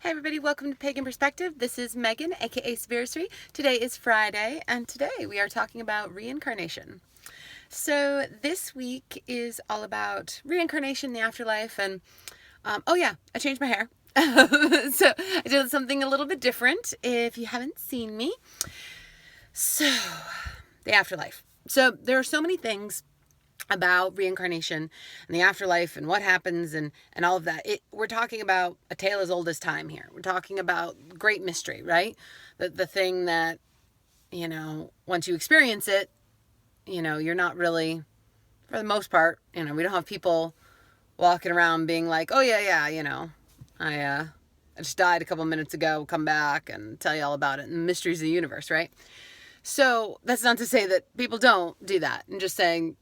Hey everybody, welcome to Pagan Perspective. This is Megan, aka Spiritory. Today is Friday, and today we are talking about reincarnation. So this week is all about reincarnation, the afterlife, and oh yeah, I changed my hair. So I did something a little bit different if you haven't seen me. So, the afterlife. So there are so many things about reincarnation and the afterlife and what happens and all of that. We're talking about a tale as old as time here. We're talking about great mystery, right? The thing that, once you experience it, you're not really, for the most part, we don't have people walking around being like, oh yeah, I just died a couple minutes ago, come back and tell you all about it and the mysteries of the universe, right? So that's not to say that people don't do that. I'm just saying,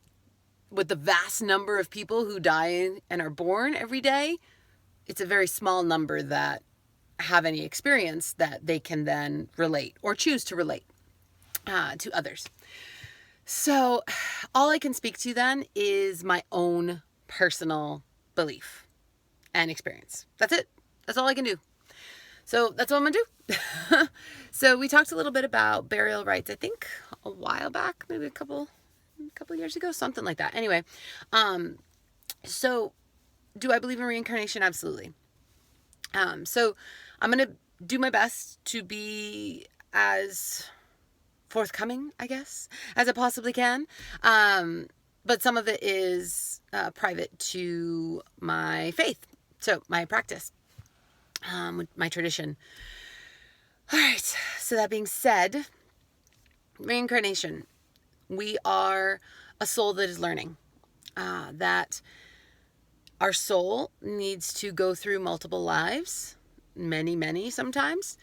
with the vast number of people who die and are born every day, it's a very small number that have any experience that they can then relate or choose to relate to others. So all I can speak to then is my own personal belief and experience. That's it. That's all I can do. So that's what I'm going to do. So we talked a little bit about burial rites, I think a while back, maybe a couple years ago, something like that. Anyway, so do I believe in reincarnation? Absolutely. So I'm going to do my best to be as forthcoming, I guess, as I possibly can. But some of it is private to my faith. So my practice, my tradition. All right. So that being said, reincarnation. We are a soul that is learning, that our soul needs to go through multiple lives, many sometimes,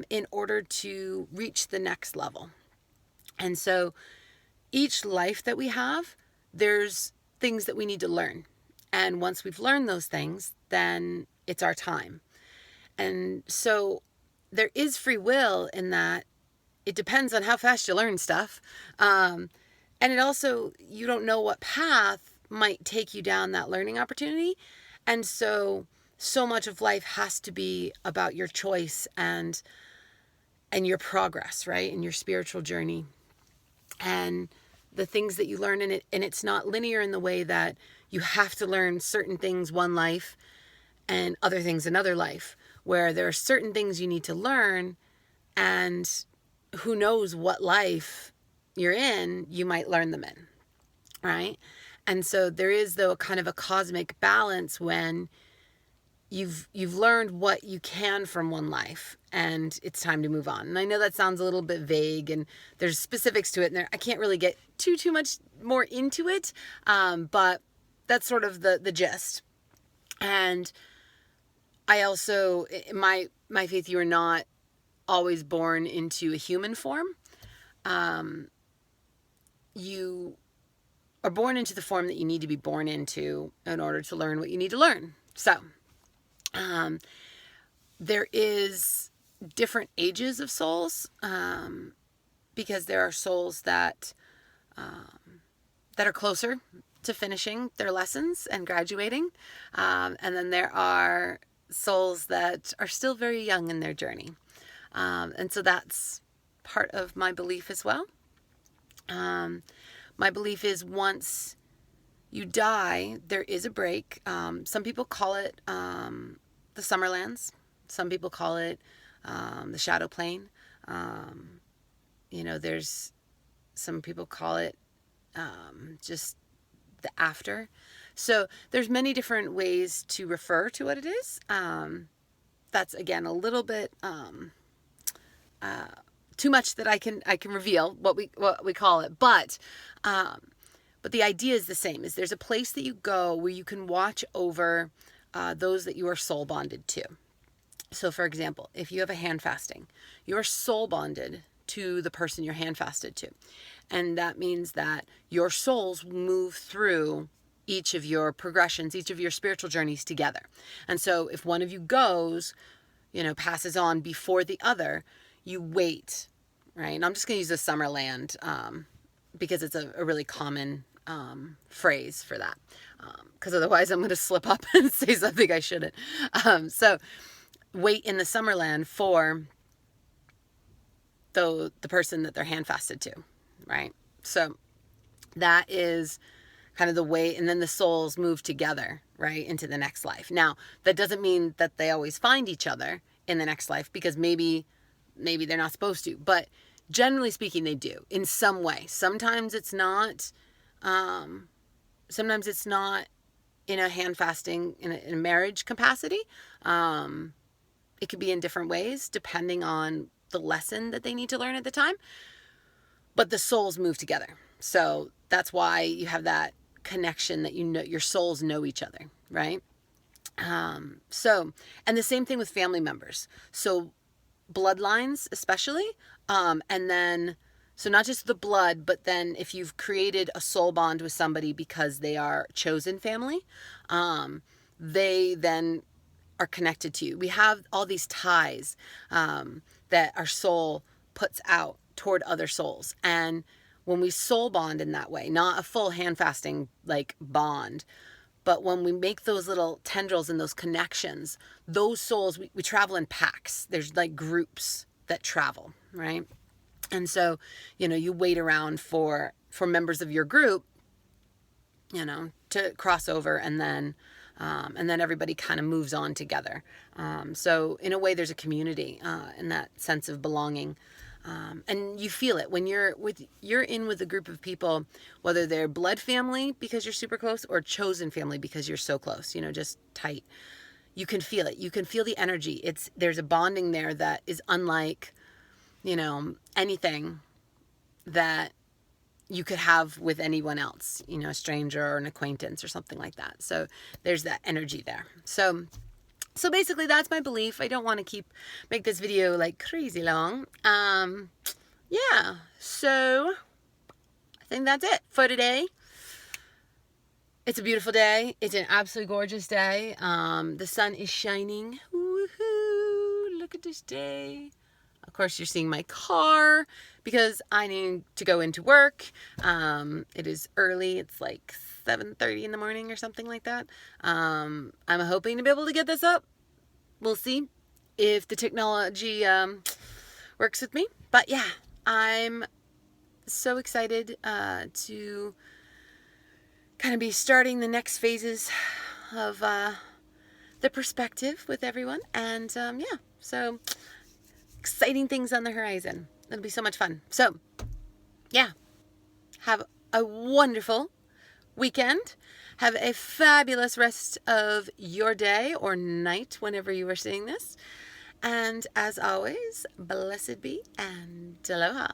in order to reach the next level. And so each life that we have, there's things that we need to learn. And once we've learned those things, then it's our time. And so there is free will in that. It depends on how fast you learn stuff. And it also, you don't know what path might take you down that learning opportunity. And so much of life has to be about your choice and your progress, right? And your spiritual journey. And the things that you learn in it. And it's not linear in the way that you have to learn certain things one life and other things another life, where there are certain things you need to learn, and who knows what life you're in, you might learn them in, right? And so there is, though, kind of a cosmic balance when you've learned what you can from one life and it's time to move on. And I know that sounds a little bit vague and there's specifics to it, and I can't really get too much more into it, but that's sort of the gist. And I also, my faith, you are not always born into a human form. You are born into the form that you need to be born into in order to learn what you need to learn. So, there is different ages of souls, because there are souls that are closer to finishing their lessons and graduating. And then there are souls that are still very young in their journey. And so that's part of my belief as well. My belief is once you die, there is a break. Some people call it the Summerlands. Some people call it the shadow plane. There's some people call it just the after. So there's many different ways to refer to what it is. That's, again, a little bit too much that I can reveal what we call it, but the idea is the same. Is there's a place that you go where you can watch over those that you are soul bonded to. So, for example, if you have a hand fasting, you are soul bonded to the person you're hand fasted to, and that means that your souls move through each of your progressions, each of your spiritual journeys together. And so, if one of you goes, passes on before the other, you wait, right? And I'm just going to use the Summerland because it's a really common phrase for that. Because otherwise I'm going to slip up and say something I shouldn't. So wait in the Summerland for the person that they're handfasted to, right? So that is kind of the way, and then the souls move together, right, into the next life. Now, that doesn't mean that they always find each other in the next life, because maybe they're not supposed to, but generally speaking, they do in some way. Sometimes it's not, sometimes it's not in a hand fasting, in a marriage capacity. It could be in different ways depending on the lesson that they need to learn at the time. But the souls move together. So that's why you have that connection, that you know your souls know each other, right? So, and the same thing with family members. So bloodlines especially, and then, so not just the blood, but then if you've created a soul bond with somebody because they are chosen family, they then are connected to you. We have all these ties that our soul puts out toward other souls. And when we soul bond in that way, not a full hand fasting like bond, but when we make those little tendrils and those connections, those souls, we travel in packs. There's like groups that travel, right? And so, you wait around for members of your group, to cross over, and then everybody kind of moves on together. So in a way, there's a community in that sense of belonging. And you feel it when you're in with a group of people, whether they're blood family because you're super close, or chosen family because you're so close, just tight. You can feel it. You can feel the energy. There's a bonding there that is unlike, anything that you could have with anyone else, a stranger or an acquaintance or something like that. So there's that energy there. So basically that's my belief. I don't want to make this video like crazy long. Yeah, so I think that's it for today. It's a beautiful day. It's an absolutely gorgeous day. The sun is shining. Woohoo! Look at this day. Of course, you're seeing my car because I need to go into work. It is early. It's like 7:30 in the morning or something like that. I'm hoping to be able to get this up. We'll see if the technology works with me. But yeah, I'm so excited to kind of be starting the next phases of the perspective with everyone. And yeah, so exciting things on the horizon. It'll be so much fun. So yeah, have a wonderful weekend. Have a fabulous rest of your day or night whenever you are seeing this. And as always, blessed be and aloha.